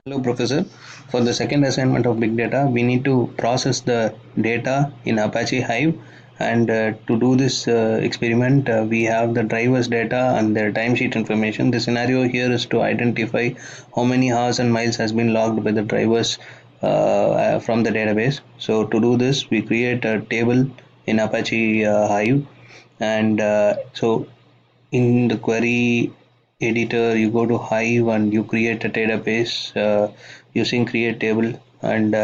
Hello, Professor. For the second assignment of big data, we need to process the data in Apache Hive. And to do this experiment, we have the drivers data and their timesheet information. The scenario here is to identify how many hours and miles has been logged by the drivers from the database. So to do this, we create a table in Apache Hive. And so in the query editor, you go to Hive and you create a database using create table, and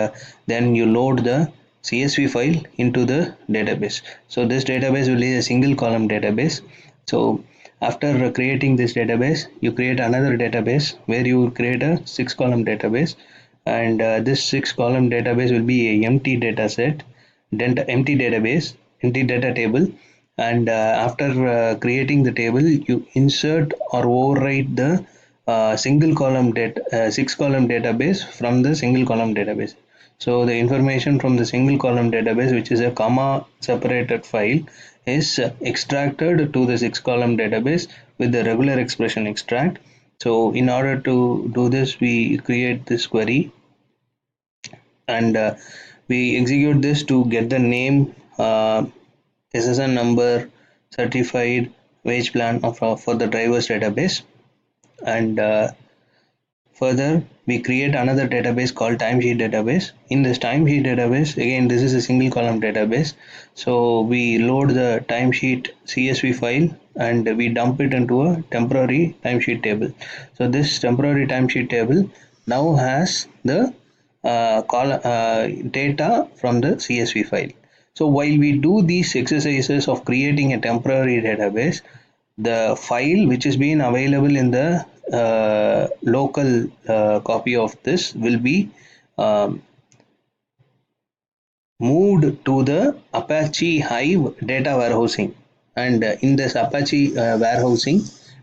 then you load the CSV file into the database. So this database will be a single column database. So after creating this database, you create another database where you create a 6 column database, and this 6 column database will be a empty data set, then empty database, empty data table. And after creating the table, you insert or overwrite the single column data 6 column database from the single column database. So the information from the single column database, which is a comma separated file, is extracted to the 6 column database with the regular expression extract. So in order to do this, we create this query, and we execute this to get the name, SSN number, certified wage plan for the drivers database. And further, we create another database called timesheet database. In this timesheet database, again, this is a single column database. So we load the timesheet CSV file and we dump it into a temporary timesheet table. So this temporary timesheet table now has the data from the CSV file. So while we do these exercises of creating a temporary database, the file which is being available in the local copy of this will be um, moved to the Apache Hive data warehousing. And in this Apache data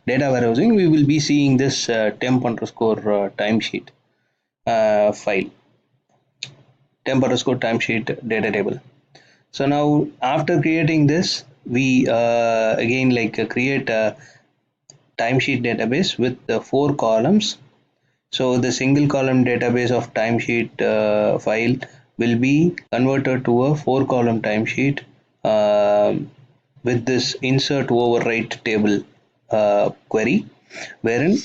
warehousing, we will be seeing this temp underscore timesheet file, temp underscore timesheet data table. So now after creating this, we again create a timesheet database with the 4 columns. So the single column database of timesheet file will be converted to a 4 column timesheet with this insert overwrite table query, wherein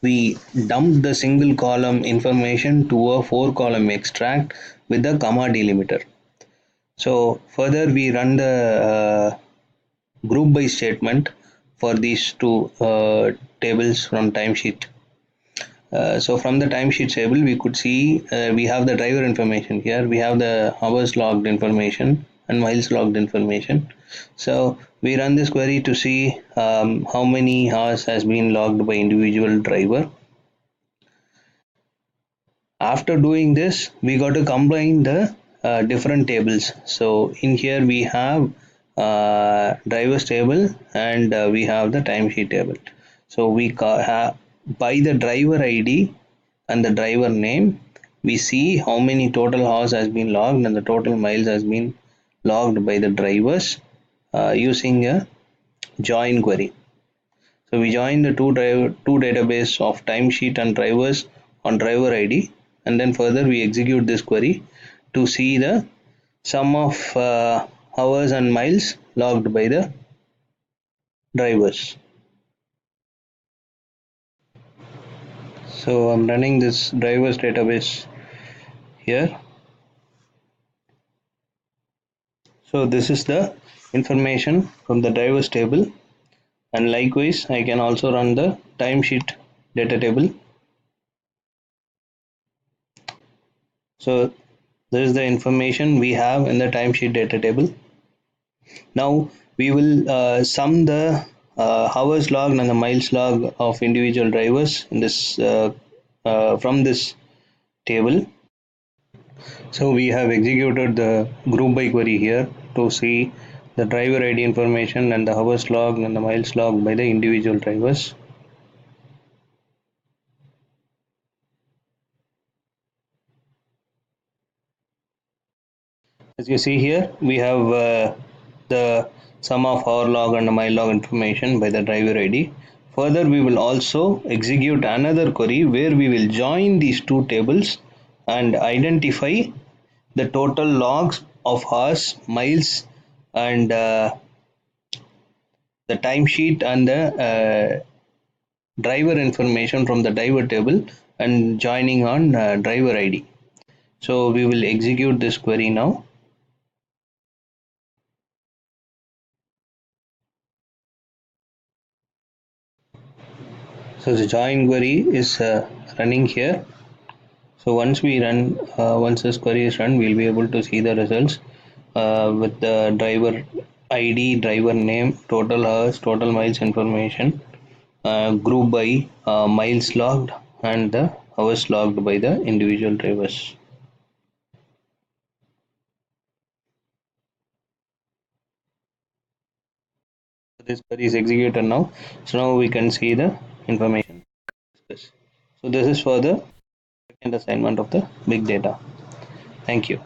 we dump the single column information to a 4 column extract with the comma delimiter. So further we run the group by statement for these two tables from timesheet. So from the timesheet table, we could see we have the driver information here. We have the hours logged information and miles logged information. So we run this query to see how many hours has been logged by individual driver. After doing this, we got to combine the different tables. So in here we have drivers table, and we have the timesheet table. So we have by the driver ID and the driver name, we see how many total hours has been logged and the total miles has been logged by the drivers using a join query. So we join the two database of timesheet and drivers on driver ID, and then further we execute this query to see the sum of hours and miles logged by the drivers. So I'm running this drivers database here. So this is the information from the drivers table, and likewise I can also run the timesheet data table. So this is the information we have in the timesheet data table. Now we will sum the hours logged and the miles logged of individual drivers in this from this table. So we have executed the group by query here to see the driver ID information and the hours logged and the miles logged by the individual drivers. As you see here, we have the sum of hour log and the mile log information by the driver ID Further, we will also execute another query where we will join these two tables and identify the total logs of hours, miles, and the timesheet and the driver information from the driver table and joining on driver ID. So we will execute this query now. So the join query is running here. So once this query is run, we'll be able to see the results with the driver ID, driver name, total hours, total miles information, group by miles logged and the hours logged by the individual drivers. This query is executed now. So now we can see the information. So this is for the second assignment of the big data. Thank you.